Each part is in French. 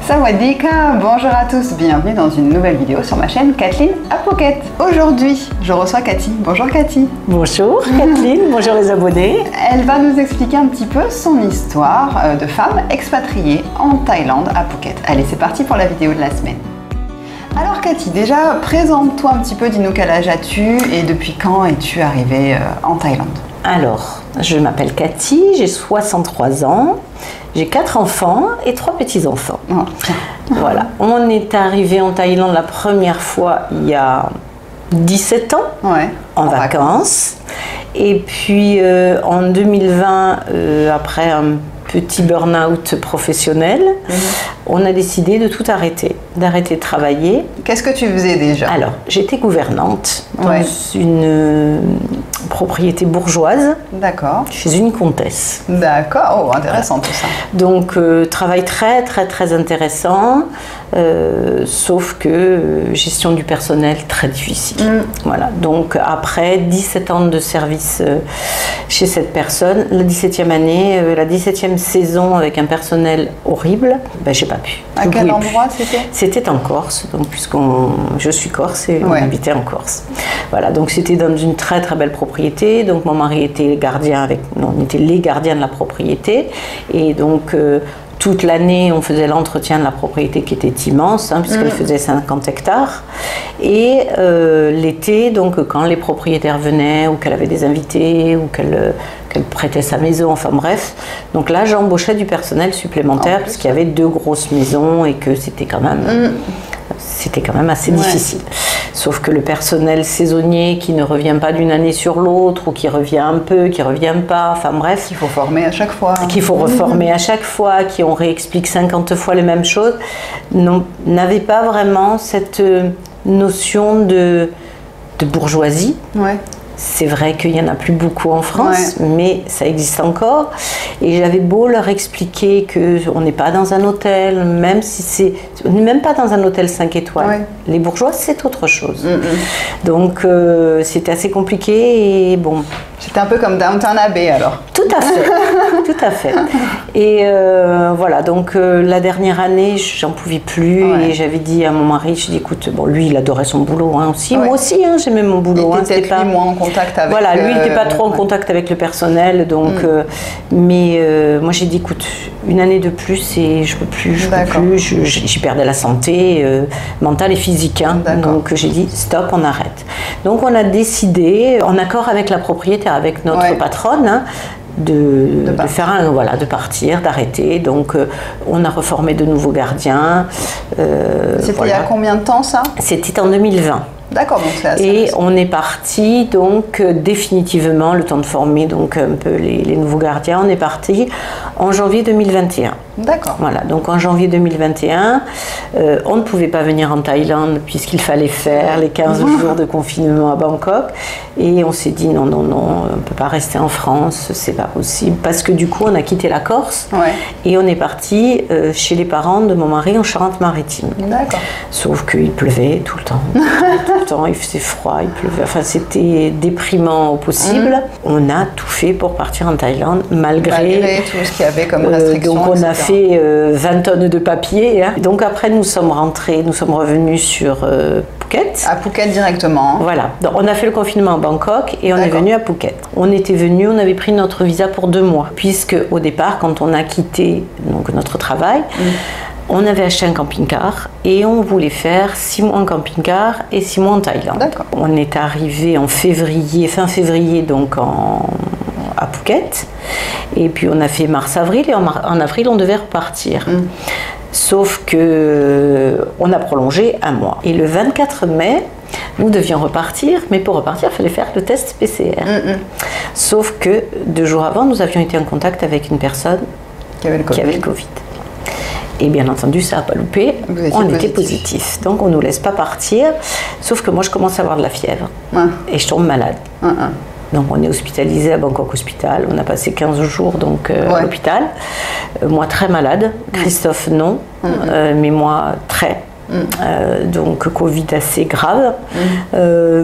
Sawadika, bonjour à tous, bienvenue dans une nouvelle vidéo sur ma chaîne Kathleen à Phuket. Aujourd'hui, je reçois Cathy. Bonjour Cathy. Bonjour Kathleen, bonjour les abonnés. Elle va nous expliquer un petit peu son histoire de femme expatriée en Thaïlande à Phuket. Allez, c'est parti pour la vidéo de la semaine. Alors Cathy, déjà présente-toi un petit peu, dis-nous quel âge as-tu et depuis quand es-tu arrivée en Thaïlande? Alors, je m'appelle Cathy, j'ai 63 ans, j'ai 4 enfants et 3 petits-enfants. Oh. Voilà, on est arrivé en Thaïlande la première fois il y a 17 ans, Ouais, en vacances. Et puis en 2020, après un petit burn-out professionnel, on a décidé de tout arrêter, d'arrêter de travailler. Qu'est-ce que tu faisais déjà? Alors, j'étais gouvernante dans Ouais. une propriété bourgeoise D'accord. chez une comtesse. D'accord, oh, intéressant tout ça. Donc, travail très intéressant, sauf que gestion du personnel très difficile. Voilà, donc après 17 ans de service chez cette personne, la 17e année, la 17e saison avec un personnel horrible, ben, j'ai pas pu. À Je quel pouvais plus. endroit c'était? C'était en Corse, donc je suis corse et Ouais. on habitait en Corse. Voilà, donc c'était dans une très belle propriété. Donc mon mari était gardien on était les gardiens de la propriété et donc toute l'année, on faisait l'entretien de la propriété qui était immense, hein, puisqu'elle faisait 50 hectares. Et l'été, donc quand les propriétaires venaient ou qu'elle avait des invités ou qu'elle prêtait sa maison, enfin bref. Donc là, j'embauchais du personnel supplémentaire parce qu'il y avait 2 grosses maisons et que c'était quand même assez difficile. Sauf que le personnel saisonnier qui ne revient pas d'une année sur l'autre ou qui revient un peu, qui revient pas, enfin bref. Il faut former à chaque fois. Qu'il faut reformer à chaque fois, qui on réexplique 50 fois les mêmes choses, n'avait pas vraiment cette notion de bourgeoisie. Ouais. C'est vrai qu'il n'y en a plus beaucoup en France, mais ça existe encore. Et j'avais beau leur expliquer qu'on n'est pas dans un hôtel, même si on n'est même pas dans un hôtel 5 étoiles. Ouais. Les bourgeois, c'est autre chose. Donc c'était assez compliqué et bon. C'était un peu comme Downton Abbey alors. Tout à fait, tout à fait. Et voilà, donc la dernière année, j'en pouvais plus et j'avais dit à mon mari, je dis écoute, bon lui il adorait son boulot hein, aussi, moi aussi hein, j'aimais mon boulot. Il Hein, était peut-être lui moins en contact avec. Voilà, lui il n'était pas trop en contact avec le personnel, donc. Mais moi j'ai dit écoute, une année de plus et je peux plus, j'y perdais la santé mentale et physique, hein, donc j'ai dit stop, on arrête. Donc on a décidé, en accord avec la propriétaire, avec notre patronne, hein, de partir, d'arrêter. Donc on a reformé de nouveaux gardiens. C'était il y a combien de temps ça? C'était en 2020. D'accord, donc c'est assez Et récent. on est parti donc définitivement, le temps de former donc un peu les nouveaux gardiens, on est parti en janvier 2021. D'accord. Voilà, donc en janvier 2021, on ne pouvait pas venir en Thaïlande puisqu'il fallait faire les 15 jours de confinement à Bangkok. Et on s'est dit non, on ne peut pas rester en France, c'est pas possible. Parce que du coup, on a quitté la Corse et on est parti chez les parents de mon mari en Charente-Maritime. D'accord. Sauf qu'il pleuvait tout le temps. Tout le temps, il faisait froid, il pleuvait. Enfin, c'était déprimant au possible. On a tout fait pour partir en Thaïlande malgré tout ce qu'il y avait comme restriction. donc on a fait 20 tonnes de papier. Hein. Donc après, nous sommes revenus sur Phuket. À Phuket directement. Voilà. Donc on a fait le confinement à Bangkok et on est venu à Phuket. On était venu, on avait pris notre visa pour 2 mois. Puisque au départ, quand on a quitté donc, notre travail, on avait acheté un camping-car et on voulait faire 6 mois en camping-car et 6 mois en Thaïlande. D'accord. On est arrivé en février, fin février, donc à Phuket. Et puis on a fait mars-avril et en avril, on devait repartir. Sauf que on a prolongé 1 mois. Et le 24 mai, nous devions repartir, mais pour repartir, il fallait faire le test PCR. Sauf que 2 jours avant, nous avions été en contact avec une personne qui avait le Covid. Et bien entendu, ça n'a pas loupé, on était positif. Donc on ne nous laisse pas partir, sauf que moi je commence à avoir de la fièvre et je tombe malade. Donc on est hospitalisé à Bangkok Hospital, on a passé 15 jours donc, à l'hôpital. Moi très malade, Christophe non, mais moi très. Donc Covid assez grave,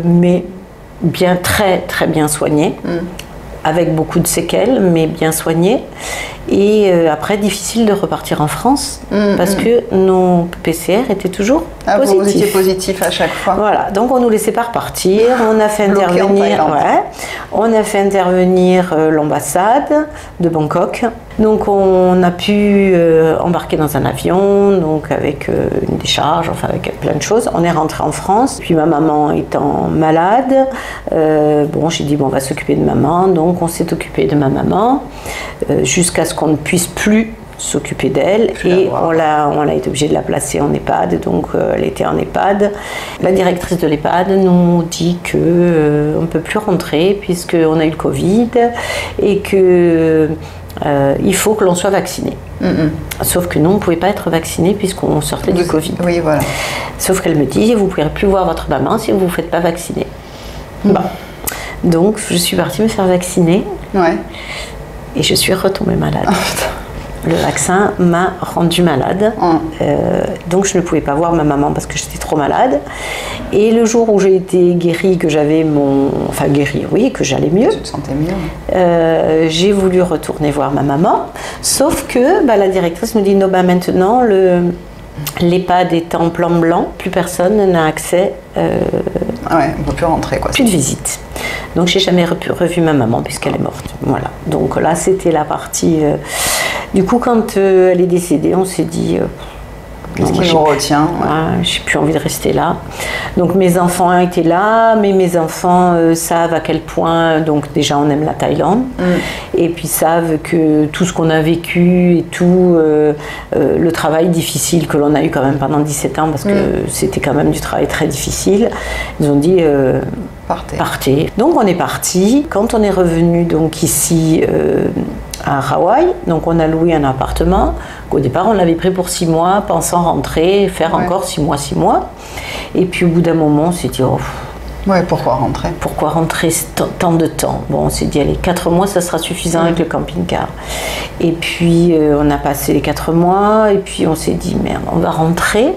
mais bien très bien soigné. Avec beaucoup de séquelles, mais bien soigné. Et après, difficile de repartir en France parce que nos PCR étaient toujours positifs. Vous étiez positif à chaque fois. Voilà, donc on ne nous laissait pas repartir. On a fait intervenir l'ambassade de Bangkok. Donc on a pu embarquer dans un avion, donc avec une décharge, enfin avec plein de choses. On est rentré en France. Puis ma maman étant malade, j'ai dit bon, on va s'occuper de maman. Donc on s'est occupé de ma maman jusqu'à ce qu'on ne puisse plus s'occuper d'elle, et on a été obligé de la placer en EHPAD, donc elle était en EHPAD. La directrice de l'EHPAD nous dit qu'on ne peut plus rentrer puisqu'on a eu le Covid et que il faut que l'on soit vacciné. Sauf que nous, on ne pouvait pas être vacciné puisqu'on sortait du Covid. Oui, voilà. Sauf qu'elle me dit, vous ne pourrez plus voir votre maman si vous ne vous faites pas vacciner. Bon. Donc, je suis partie me faire vacciner. Ouais. Et je suis retombée malade. Le vaccin m'a rendue malade, donc je ne pouvais pas voir ma maman parce que j'étais trop malade. Et le jour où j'ai été guérie, que j'avais que j'allais mieux, tu te sentais mieux, j'ai voulu retourner voir ma maman, sauf que la directrice me dit non, maintenant l'EHPAD est en plan blanc, plus personne n'a accès. On ne peut plus rentrer, quoi. Plus de visite. Donc j'ai jamais revu ma maman puisqu'elle est morte. Voilà. Donc là c'était la partie. Du coup, quand elle est décédée, on s'est dit... Qu'est-ce qui nous retient? J'ai plus envie de rester là. Donc mes enfants étaient là, mais mes enfants savent à quel point, donc déjà on aime la Thaïlande, et puis savent que tout ce qu'on a vécu et tout, le travail difficile que l'on a eu quand même pendant 17 ans, parce que c'était quand même du travail très difficile, ils ont dit... partez. Donc on est parti. Quand on est revenu donc ici à Hawaï, donc on a loué un appartement qu'au départ on l'avait pris pour 6 mois, pensant rentrer, faire encore 6 mois. Et puis au bout d'un moment on s'est dit pourquoi rentrer? Pourquoi rentrer tant de temps? Bon, on s'est dit allez, 4 mois ça sera suffisant avec le camping-car. Et puis on a passé les 4 mois et puis on s'est dit merde, on va rentrer.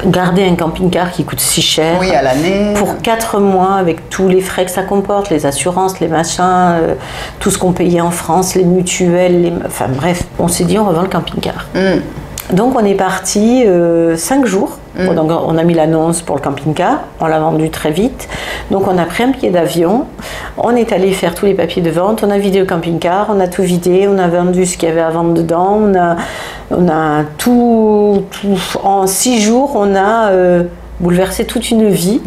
Garder un camping-car qui coûte si cher à l'année pour 4 mois avec tous les frais que ça comporte, les assurances, les machins, tout ce qu'on payait en France, les mutuelles, enfin bref, on s'est dit on revend le camping-car. Donc on est parti 5 jours. Donc on a mis l'annonce pour le camping-car, on l'a vendu très vite. Donc on a pris un billet d'avion, on est allé faire tous les papiers de vente, on a vidé le camping-car, on a tout vidé, on a vendu ce qu'il y avait à vendre dedans, on a tout en 6 jours, on a bouleversé toute une vie.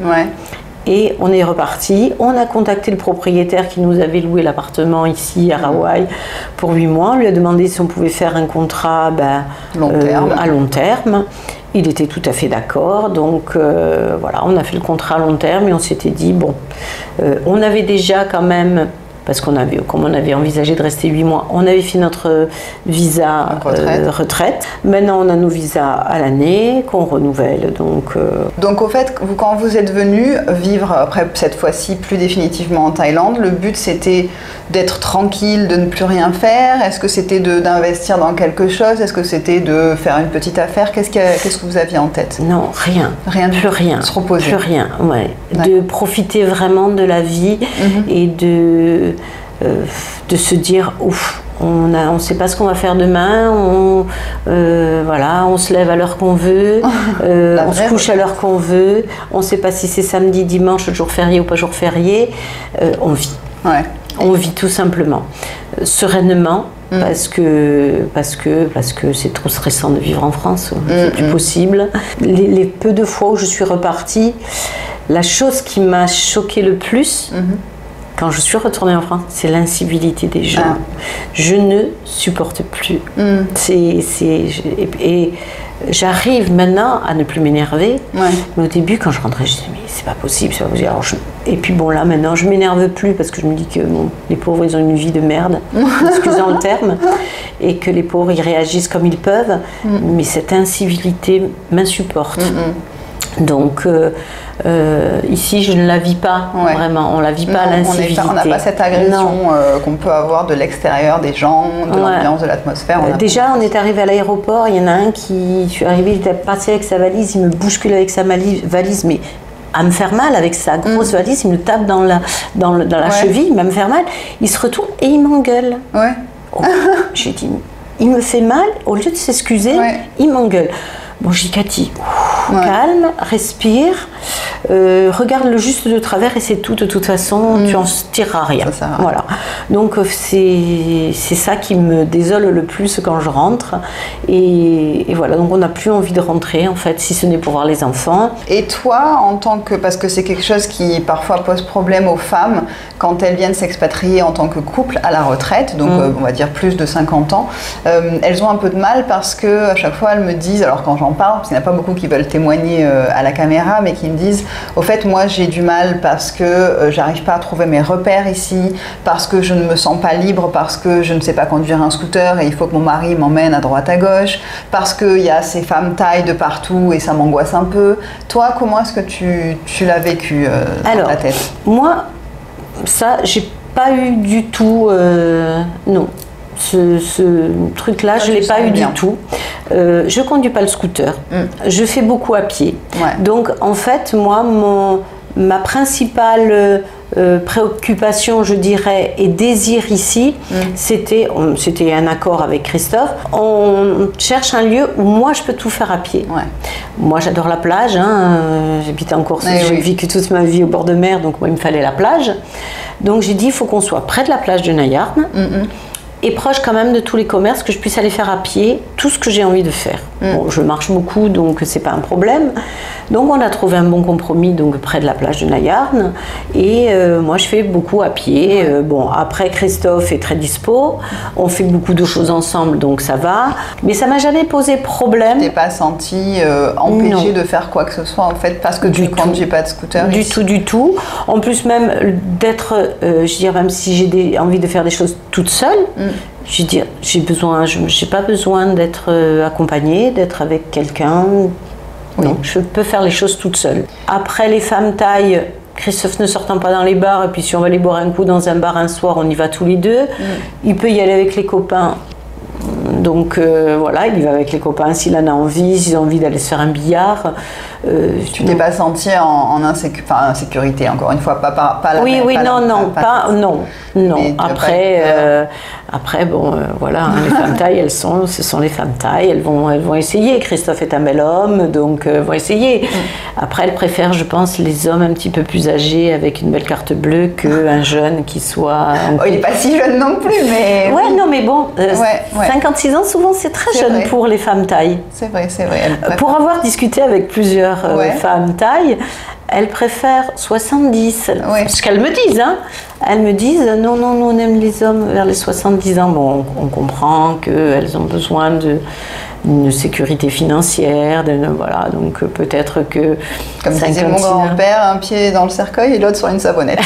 Et on est reparti, on a contacté le propriétaire qui nous avait loué l'appartement ici à Hawaï pour 8 mois, on lui a demandé si on pouvait faire un contrat à long terme. Il était tout à fait d'accord, donc voilà, on a fait le contrat à long terme et on s'était dit, bon, on avait déjà quand même, parce qu'on avait, comme on avait envisagé de rester 8 mois, on avait fait notre visa retraite. Maintenant, on a nos visas à l'année qu'on renouvelle. Donc au fait, quand vous êtes venu vivre, après cette fois-ci plus définitivement en Thaïlande, le but c'était d'être tranquille, de ne plus rien faire? Est-ce que c'était d'investir dans quelque chose? Est-ce que c'était de faire une petite affaire? Qu'est-ce que vous aviez en tête? Non, rien. Plus rien. Se reposer. Plus rien, ouais. De profiter vraiment de la vie et de se dire ouf, on ne sait pas ce qu'on va faire demain, on se lève à l'heure qu'on veut, on se couche à l'heure qu'on veut, on ne sait pas si c'est samedi, dimanche, jour férié ou pas jour férié, on vit. On vit tout simplement, sereinement, parce que c'est trop stressant de vivre en France, c'est plus possible. Les peu de fois où je suis repartie, la chose qui m'a choquée le plus, quand je suis retournée en France, c'est l'incivilité des gens. Je ne supporte plus. Et j'arrive maintenant à ne plus m'énerver. Mais au début, quand je rentrais, je disais mais c'est pas possible, c'est pas possible. Et puis bon là maintenant, je m'énerve plus parce que je me dis que les pauvres ils ont une vie de merde, excusant le terme, et que les pauvres ils réagissent comme ils peuvent. Mais cette incivilité m'insupporte. Donc ici je ne la vis pas vraiment, on la vit pas l'incivilité. On n'a pas cette agression qu'on peut avoir de l'extérieur des gens, de l'ambiance, de l'atmosphère. Déjà on est arrivé à l'aéroport, il y en a un qui, je suis arrivée, il était passé avec sa valise, il me bouscule avec sa valise, mais à me faire mal avec sa grosse valise, il me tape dans la cheville, il va me faire mal, il se retourne et il m'engueule. Oh, j'ai dit, il me fait mal, au lieu de s'excuser, il m'engueule. Bon, j'ai dit, Cathy, calme, respire, regarde-le juste de travers et c'est tout. De toute façon, tu en tireras rien. Voilà. Donc, c'est ça qui me désole le plus quand je rentre. Et voilà, donc on n'a plus envie de rentrer, en fait, si ce n'est pour voir les enfants. Et toi, en tant que... Parce que c'est quelque chose qui parfois pose problème aux femmes quand elles viennent s'expatrier en tant que couple à la retraite, donc on va dire plus de 50 ans, elles ont un peu de mal parce que à chaque fois elles me disent, alors quand j'en parle, parce qu'il n'y en a pas beaucoup qui veulent témoigner à la caméra, mais qui me disent, au fait, moi j'ai du mal parce que j'arrive pas à trouver mes repères ici, parce que je ne me sens pas libre, parce que je ne sais pas conduire un scooter et il faut que mon mari m'emmène à droite à gauche, parce qu'il y a ces femmes tailles de partout et ça m'angoisse un peu. Toi, comment est-ce que tu l'as vécu dans ta tête? Moi, ça, j'ai pas eu du tout, non. Ce truc-là, je ne l'ai pas eu du tout. Je ne conduis pas le scooter. Je fais beaucoup à pied. Donc, en fait, moi, ma principale préoccupation, je dirais, et désir ici, c'était un accord avec Christophe. On cherche un lieu où moi, je peux tout faire à pied. Moi, j'adore la plage. Hein. J'habite en Corse. J'ai vécu toute ma vie au bord de mer, donc moi, il me fallait la plage. Donc, j'ai dit, il faut qu'on soit près de la plage de Naïarn. Et proche quand même de tous les commerces, que je puisse aller faire à pied tout ce que j'ai envie de faire. Bon, je marche beaucoup, donc c'est pas un problème. Donc on a trouvé un bon compromis donc près de la plage de Naïarn. Et moi je fais beaucoup à pied. Bon, après Christophe est très dispo, on fait beaucoup de choses ensemble, donc ça va. Mais ça m'a jamais posé problème. Tu t'es pas senti empêchée de faire quoi que ce soit en fait parce que tu ne conduis pas de scooter? Du tout. En plus même d'être, je veux dire, même si j'ai envie de faire des choses toute seule, je veux dire, j'ai pas besoin d'être accompagnée, d'être avec quelqu'un. Non, je peux faire les choses toute seule. Après les femmes tailles, Christophe ne sortant pas dans les bars, et puis si on va aller boire un coup dans un bar un soir, on y va tous les deux. Il peut y aller avec les copains. Donc voilà, il y va avec les copains s'il en a envie, s'ils ont envie d'aller se faire un billard. Tu t'es pas sentie en insécurité, encore une fois, pas la Oui, non. Après, bon, voilà, hein, les femmes tailles, ce sont les femmes tailles, elles vont essayer. Christophe est un bel homme, donc vont essayer. Après, elles préfèrent, je pense, les hommes un petit peu plus âgés avec une belle carte bleue qu'un jeune qui soit... il n'est pas si jeune non plus, mais... non, mais bon, 56 ans, souvent, c'est très jeune pour les femmes tailles. C'est vrai. Pour avoir discuté avec plusieurs femmes tailles, elles préfèrent 70. Ce qu'elles me disent, hein. Elles me disent, non, nous on aime les hommes vers les 70 ans. Bon, on comprend qu'elles ont besoin d'une sécurité financière, voilà, donc peut-être que... Comme disait mon grand-père, un pied dans le cercueil et l'autre sur une savonnette.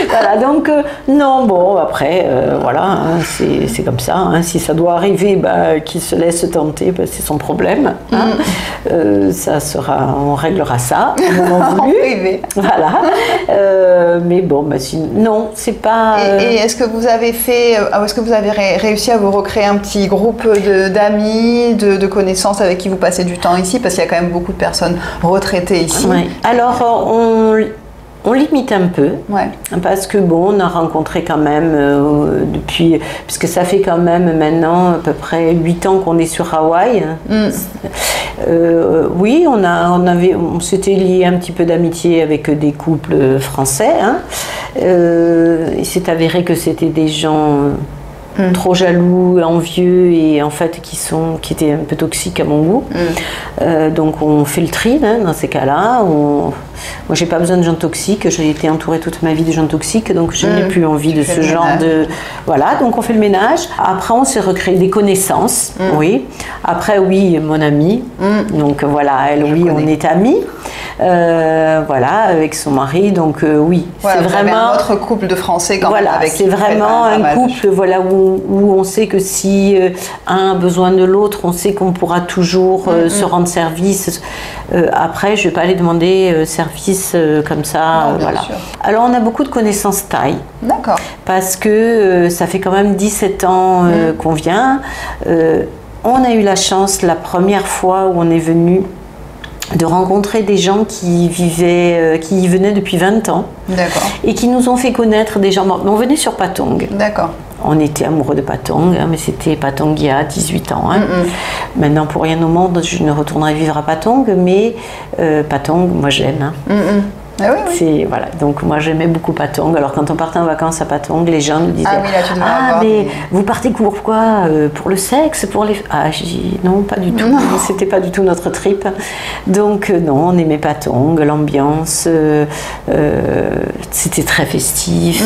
Voilà, donc non, bon, après, voilà, hein, c'est comme ça. Hein, si ça doit arriver, qu'il se laisse tenter, c'est son problème. Hein. On réglera ça au moment voulu. En privé. Voilà. Mais bon, non, c'est pas... Et est-ce que vous avez réussi à vous recréer un petit groupe d'amis, de connaissances avec qui vous passez du temps ici? Parce qu'il y a quand même beaucoup de personnes retraitées ici. Alors, on limite un peu, parce que bon, on a rencontré quand même depuis, puisque ça fait quand même maintenant à peu près 8 ans qu'on est sur Hawaï. Oui, on s'était lié un petit peu d'amitié avec des couples français. Hein. Il s'est avéré que c'était des gens trop jaloux, envieux et en fait qui étaient un peu toxiques à mon goût. Donc on fait le tri dans ces cas-là. Moi j'ai pas besoin de gens toxiques, j'ai été entourée toute ma vie de gens toxiques, donc je n'ai plus envie de ce genre de... Voilà, donc on fait le ménage. Après on s'est recréé des connaissances, oui. Après oui, mon amie, donc voilà, elle, oui, on est amis. Voilà, avec son mari, donc oui, c'est vraiment notre couple de Français quand même. Voilà, c'est vraiment un couple, voilà, où on sait que si un a besoin de l'autre, on sait qu'on pourra toujours se rendre service. Après, je vais pas aller demander service comme ça, voilà. Sûr. Alors, on a beaucoup de connaissances taille. D'accord. Parce que ça fait quand même 17 ans qu'on vient. On a eu la chance, la première fois où on est venu, de rencontrer des gens qui venaient depuis 20 ans. D'accord. Et qui nous ont fait connaître des gens. On venait sur Patong. D'accord. on était amoureux de Patong, hein, mais c'était Patong il y a 18 ans. Hein. Maintenant, pour rien au monde, je ne retournerai vivre à Patong, mais Patong, moi j'aime. Hein. Ah oui, oui. Voilà. Donc moi j'aimais beaucoup Patong. Alors quand on partait en vacances à Patong, les gens nous disaient ah oui, là, tu devais avoir mais vous partez pourquoi pour le sexe, pour les... Ah, j'ai dit non, pas du tout. C'était pas du tout notre trip. Donc non, on aimait Patong, l'ambiance, c'était très festif.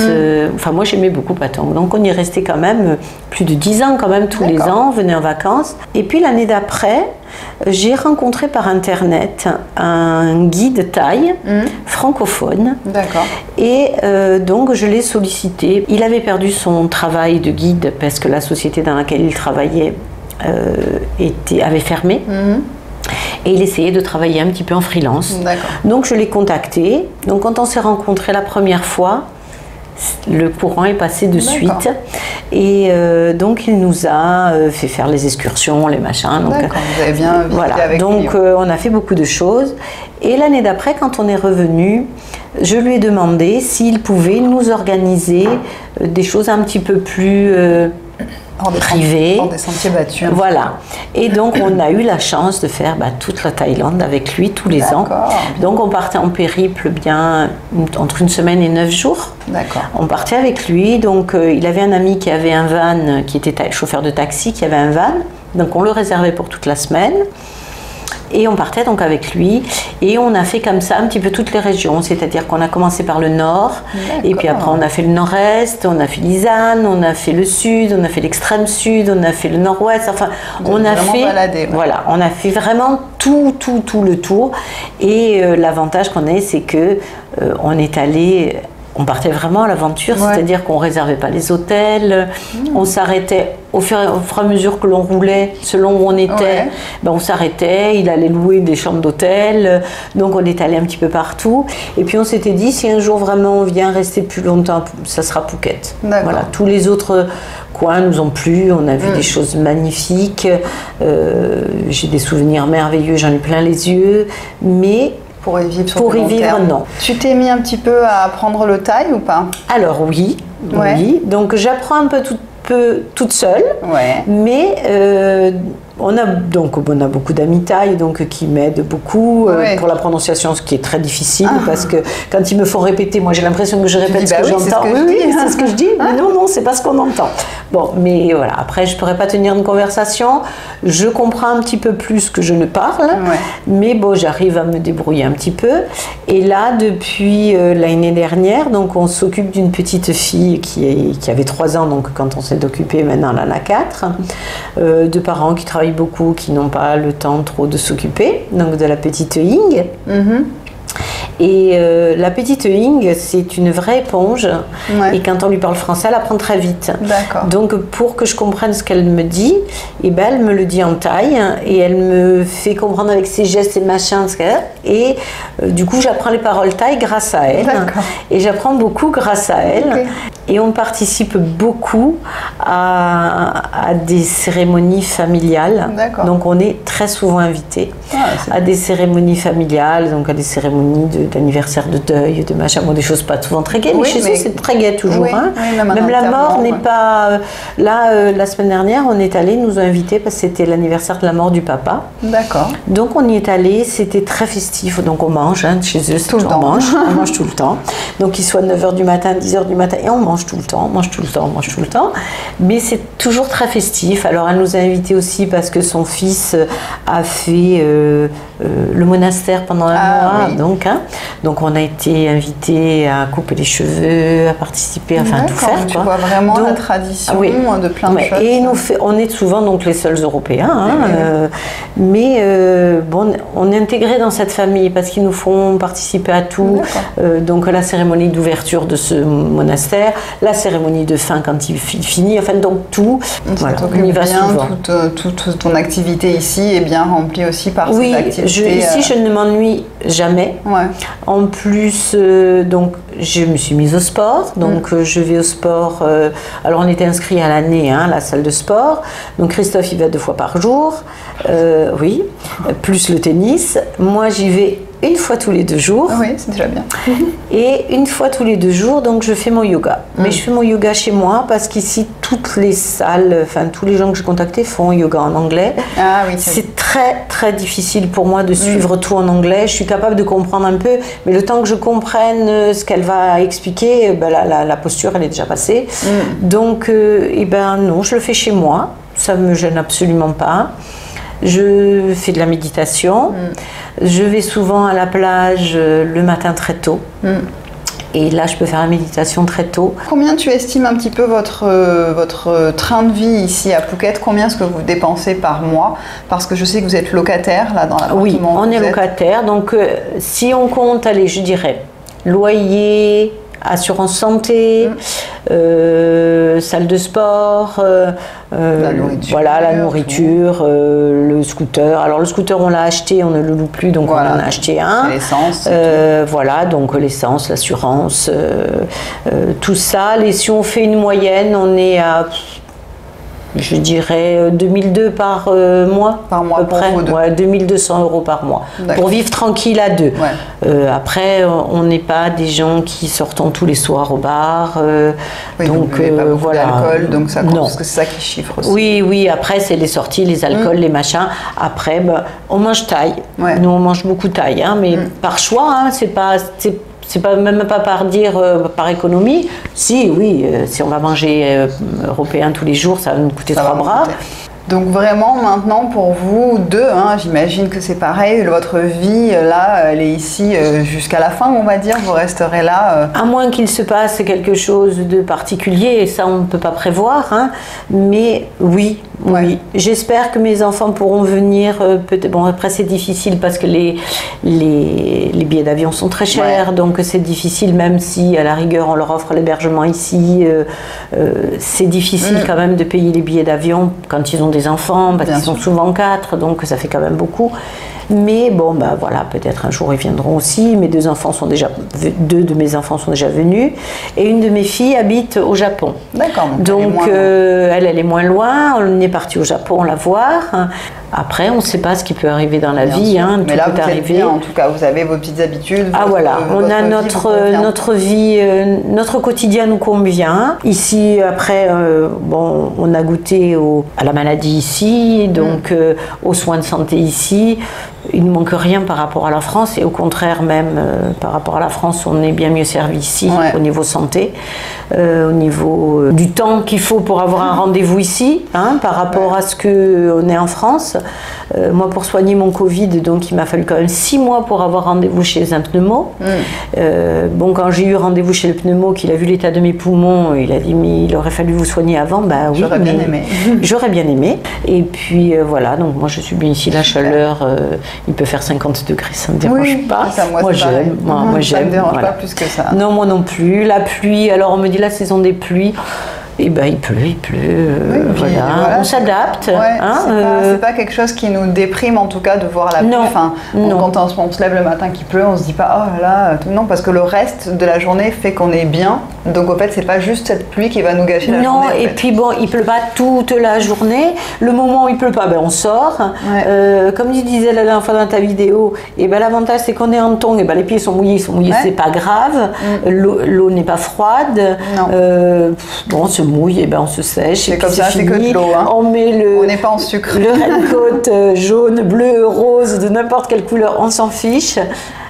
Enfin moi j'aimais beaucoup Patong. Donc on y restait quand même plus de 10 ans quand même, tous les ans, on venait en vacances. Et puis l'année d'après, j'ai rencontré par internet un guide thaï francophone. D'accord. Et donc je l'ai sollicité. Il avait perdu son travail de guide parce que la société dans laquelle il travaillait avait fermé. Et il essayait de travailler un petit peu en freelance. Donc je l'ai contacté. Donc quand on s'est rencontrés la première fois, le courant est passé de suite et donc il nous a fait faire les excursions, les machins. Donc, vous avez bien visité voilà. Avec donc lui. On a fait beaucoup de choses. Et l'année d'après, quand on est revenu, je lui ai demandé s'il pouvait nous organiser des choses un petit peu plus privées. Hors des sentiers battus. Voilà. Et donc on a eu la chance de faire toute la Thaïlande avec lui tous les ans. Donc on partait en périple bien entre 1 semaine et 9 jours. On partait avec lui. Donc il avait un ami qui avait un van, qui était chauffeur de taxi, qui avait un van. Donc on le réservait pour toute la semaine. Et on partait donc avec lui et on a fait comme ça un petit peu toutes les régions, c'est-à-dire qu'on a commencé par le nord et puis après on a fait le nord-est, on a fait l'Isan, on a fait le sud, on a fait l'extrême sud, on a fait le nord-ouest, enfin on a fait voilà, on a fait vraiment tout le tour. Et l'avantage qu'on a, c'est que on est allé, on partait vraiment à l'aventure, c'est-à-dire qu'on ne réservait pas les hôtels, on s'arrêtait au fur et à mesure que l'on roulait, selon où on était, on s'arrêtait, il allait louer des chambres d'hôtel, donc on est allé un petit peu partout. Et puis on s'était dit, si un jour vraiment on vient rester plus longtemps, ça sera Phuket. Voilà, tous les autres coins nous ont plu, on a vu des choses magnifiques, j'ai des souvenirs merveilleux, j'en ai plein les yeux, mais pour y vivre, non. Tu t'es mis un petit peu à apprendre le thaï ou pas? Alors oui. Donc j'apprends un peu toute seule, mais on a beaucoup d'amis thaï qui m'aident beaucoup pour la prononciation, ce qui est très difficile parce que quand ils me font répéter, moi j'ai l'impression que je répète ce que j'entends. C'est ce que je dis, mais non, c'est pas ce qu'on entend. Bon, mais voilà, après je pourrais pas tenir une conversation, je comprends un petit peu plus que je ne parle, mais bon, j'arrive à me débrouiller un petit peu. Et là, depuis l'année dernière, donc on s'occupe d'une petite fille qui avait 3 ans, donc quand on s'est occupé, maintenant elle en a 4, de parents qui travaillent beaucoup, qui n'ont pas le temps trop de s'occuper, donc de la petite Ying. Et la petite Ying, c'est une vraie éponge. Et quand on lui parle français, elle apprend très vite. Donc pour que je comprenne ce qu'elle me dit, elle me le dit en thaï et elle me fait comprendre avec ses gestes et machins. Et du coup, j'apprends les paroles thaï grâce à elle. Et j'apprends beaucoup grâce à elle. Et on participe beaucoup à des cérémonies familiales. Donc on est très souvent invité à des cérémonies familiales, donc à des cérémonies d'anniversaire de deuil, de machin, des choses pas souvent très gaies, mais chez eux c'est très gai toujours. Même la mort n'est pas... Là, la semaine dernière, on est allé, nous ont invités parce que c'était l'anniversaire de la mort du papa. Donc on y est allé, c'était très festif, donc on mange, chez eux c'est toujours on mange tout le temps. Donc qu'il soit 9h du matin, 10h du matin, et on mange tout le temps, mais c'est toujours très festif. Alors elle nous a invités aussi parce que son fils a fait le monastère pendant un mois, donc on a été invités à couper les cheveux, à participer, enfin tout faire. Tu vois vraiment la tradition de plein de choses. Et on est souvent donc les seuls Européens, mais on est intégrés dans cette famille parce qu'ils nous font participer à tout. Donc la cérémonie d'ouverture de ce monastère, la cérémonie de fin quand il finit, enfin donc tout. On y va souvent. Toute ton activité ici est bien remplie aussi par ces activités. Ici je ne m'ennuie jamais. En plus, donc je me suis mise au sport, donc je vais au sport. Alors on était inscrit à l'année, hein, la salle de sport. Donc Christophe il va 2 fois par jour, oui, plus le tennis. Moi j'y vais 1 fois tous les 2 jours. Oui, c'est déjà bien. Et 1 fois tous les 2 jours, donc je fais mon yoga. Mais je fais mon yoga chez moi parce qu'ici toutes les salles, enfin tous les gens que j'ai contactés font yoga en anglais. Ah oui. C'est très très difficile pour moi de suivre tout en anglais. Je suis capable de comprendre un peu, mais le temps que je comprenne ce qu'elle va expliquer, ben, la posture elle est déjà passée. Donc, eh ben non, je le fais chez moi. Ça me gêne absolument pas. Je fais de la méditation. Je vais souvent à la plage le matin très tôt. Et là, je peux faire la méditation très tôt. Combien tu estimes un petit peu votre train de vie ici à Phuket? Combien est-ce que vous dépensez par mois? Parce que je sais que vous êtes locataire là dans l'appartement. Oui, on est locataire. Donc, si on compte, allez, je dirais loyer, assurance santé, salle de sport, la nourriture, voilà, la nourriture, le scooter. Alors le scooter on l'a acheté, on ne le loue plus, donc voilà, on en a acheté un. L'essence. Voilà, donc l'essence, l'assurance, tout ça. Et si on fait une moyenne, on est à, je dirais, 2002 par mois. Par mois, à peu près. Ouais, 2200 € par mois. Pour vivre tranquille à 2. Ouais. Après, on n'est pas des gens qui sortent tous les soirs au bar. Oui, donc pas beaucoup d'alcool, donc ça compte, parce que c'est ça qui chiffre aussi. Oui, oui, après, c'est les sorties, les alcools, les machins. Après, ben, on mange thaï. Ouais. Nous, on mange beaucoup thaï, hein, mais par choix, hein, c'est pas même pas par dire par économie. Si, oui, si on va manger européen tous les jours, ça va nous coûter 3 bras. Donc vraiment maintenant pour vous deux, hein, j'imagine que c'est pareil, votre vie là, elle est ici jusqu'à la fin, on va dire, vous resterez là. À moins qu'il se passe quelque chose de particulier, et ça on ne peut pas prévoir, hein, mais oui, oui. J'espère que mes enfants pourront venir, peut-être, bon après c'est difficile parce que les billets d'avion sont très chers, donc c'est difficile même si à la rigueur on leur offre l'hébergement ici, c'est difficile quand même de payer les billets d'avion quand ils ont des enfants, parce qu'ils sont souvent 4, donc ça fait quand même beaucoup. Mais bon, bah voilà, peut-être un jour ils viendront aussi. Mes 2 de mes enfants sont déjà venus, et une de mes filles habite au Japon. D'accord. Donc elle est moins loin. On est parti au Japon la voir. Après, on ne sait pas ce qui peut arriver dans la vie. Hein, mais là, vous êtes bien, en tout cas, vous avez vos petites habitudes. Ah voilà, on a notre vie, notre quotidien nous convient. Ici, après, bon, on a goûté à la maladie ici, donc aux soins de santé ici. Il ne manque rien par rapport à la France, et au contraire même, par rapport à la France, on est bien mieux servi ici au niveau santé, au niveau du temps qu'il faut pour avoir un rendez-vous ici, hein, par rapport à ce qu'on est en France. Moi, pour soigner mon Covid, donc il m'a fallu quand même 6 mois pour avoir rendez-vous chez un pneumo. Bon, quand j'ai eu rendez-vous chez le pneumo, qu'il a vu l'état de mes poumons, il a dit mais il aurait fallu vous soigner avant. Bah oui, j'aurais bien aimé. J'aurais bien aimé. Et puis voilà, donc moi je suis bien ici, la chaleur, il peut faire 50 degrés, ça ne me dérange pas. Ça, moi j'aime. Moi j'aime. Ça ne me dérange pas plus que ça. Non, moi non plus. La pluie, alors on me dit la saison des pluies. Et ben il pleut, voilà. On s'adapte. C'est pas quelque chose qui nous déprime en tout cas de voir la pluie. Enfin, quand on se lève le matin qu'il pleut, on se dit pas oh là là, non, parce que le reste de la journée fait qu'on est bien. Donc en fait, c'est pas juste cette pluie qui va nous gâcher la journée. Non, et puis bon, il pleut pas toute la journée. Le moment où il pleut pas, ben on sort. Comme tu disais la dernière fois dans ta vidéo, et ben l'avantage c'est qu'on est en tongs, et ben les pieds sont mouillés, c'est pas grave. L'eau n'est pas froide. Bon, on se mouille, et ben on se sèche. C'est comme ça, c'est que de l'eau. Hein. On met on n'est pas en sucre. Le raincoat jaune, bleu, rose, de n'importe quelle couleur, on s'en fiche.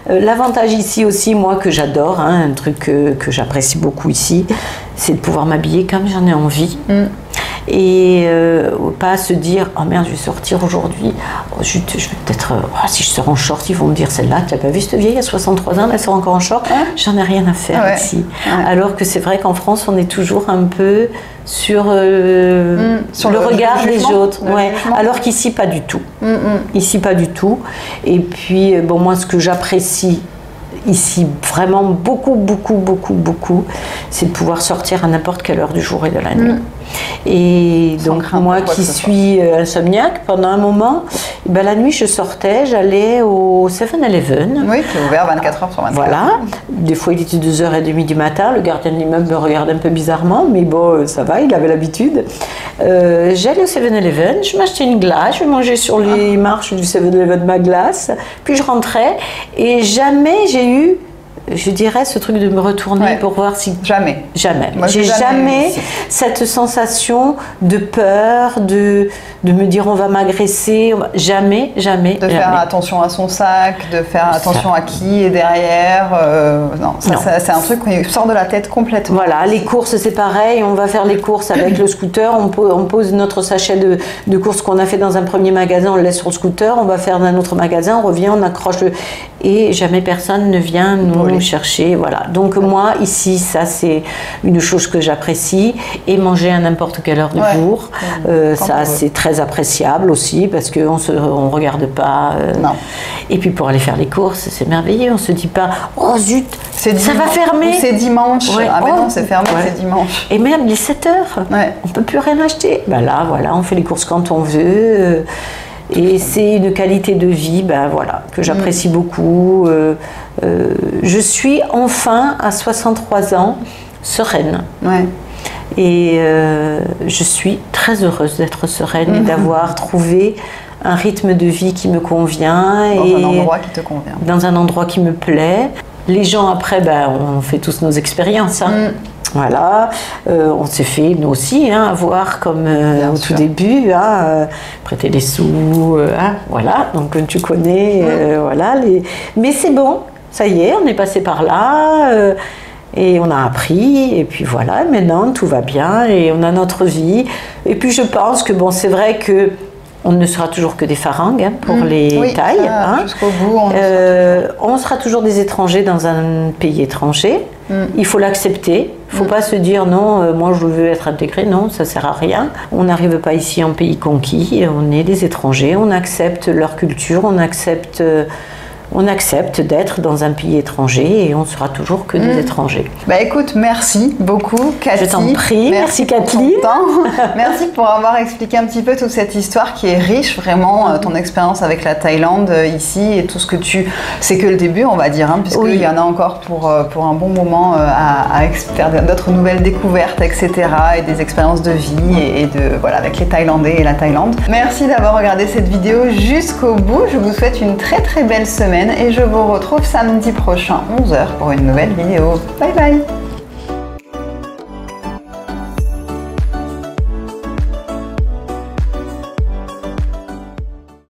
L'avantage ici aussi, moi que j'adore, hein, un truc que j'apprécie beaucoup ici, c'est de pouvoir m'habiller comme j'en ai envie. Et pas se dire oh merde, je vais sortir aujourd'hui, je vais peut-être si je sors en short ils vont me dire celle-là tu n'as pas vu cette vieille à 63 ans elle sort encore en short. J'en ai rien à faire ici. Alors que c'est vrai qu'en France on est toujours un peu sur le regard des autres, alors qu'ici pas du tout. Ici pas du tout. Et puis bon, moi ce que j'apprécie ici vraiment beaucoup, c'est de pouvoir sortir à n'importe quelle heure du jour et de la nuit. Et donc moi qui suis insomniaque, pendant un moment, ben, la nuit je sortais, j'allais au 7-Eleven. Oui, qui est ouvert 24 heures sur 24. Voilà, des fois il était 2h30 du matin, le gardien de l'immeuble me regardait un peu bizarrement, mais bon, ça va, il avait l'habitude. J'allais au 7-Eleven, je m'achetais une glace, je mangeais sur les marches du 7-Eleven ma glace, puis je rentrais et jamais j'ai eu, je dirais, ce truc de me retourner pour voir si... Jamais. Jamais. J'ai jamais cette sensation de peur, de me dire on va m'agresser. Jamais, jamais. De faire attention à son sac, de faire attention à qui est derrière. Non, c'est un truc qui sort de la tête complètement. Voilà, les courses c'est pareil, on va faire les courses avec le scooter, on pose notre sachet de courses qu'on a fait dans un premier magasin, on le laisse sur le scooter, on va faire dans un autre magasin, on revient, on accroche et jamais personne ne vient nous chercher, voilà. Donc moi ici, ça c'est une chose que j'apprécie, et manger à n'importe quelle heure du jour, ça c'est très appréciable aussi parce qu'on on regarde pas. Et puis pour aller faire les courses, c'est merveilleux, on se dit pas oh zut, ça va fermer. C'est dimanche. Ah mais non, c'est fermé, c'est dimanche. Et même les 7 heures, on peut plus rien acheter. Ben là, voilà, on fait les courses quand on veut. Et c'est une qualité de vie ben voilà, que j'apprécie beaucoup. Je suis enfin à 63 ans sereine. Et je suis très heureuse d'être sereine et d'avoir trouvé un rythme de vie qui me convient. Dans un endroit qui te convient. Dans un endroit qui me plaît. Les gens après, ben, on fait tous nos expériences. Voilà, on s'est fait nous aussi avoir comme au tout début, prêter des sous, voilà, donc tu connais, voilà. Mais c'est bon, ça y est, on est passé par là et on a appris et puis voilà, maintenant tout va bien et on a notre vie. Et puis je pense que bon, c'est vrai que on ne sera toujours que des farangues pour les tailles. Jusqu'au bout, on sera toujours des étrangers dans un pays étranger. Il faut l'accepter. Il ne faut pas se dire non, moi je veux être intégré. Non, ça ne sert à rien. On n'arrive pas ici en pays conquis. On est des étrangers. On accepte leur culture. On accepte d'être dans un pays étranger et on sera toujours que des étrangers. Bah écoute, merci beaucoup Cathy. Je t'en prie, merci Kathleen. Merci pour avoir expliqué un petit peu toute cette histoire qui est riche, vraiment, ton expérience avec la Thaïlande ici et tout ce que c'est que le début on va dire, puisqu'il y en a encore pour un bon moment à faire d'autres nouvelles découvertes, etc. et des expériences de vie et voilà, avec les Thaïlandais et la Thaïlande. Merci d'avoir regardé cette vidéo jusqu'au bout. Je vous souhaite une très très belle semaine et je vous retrouve samedi prochain 11h pour une nouvelle vidéo. Bye bye.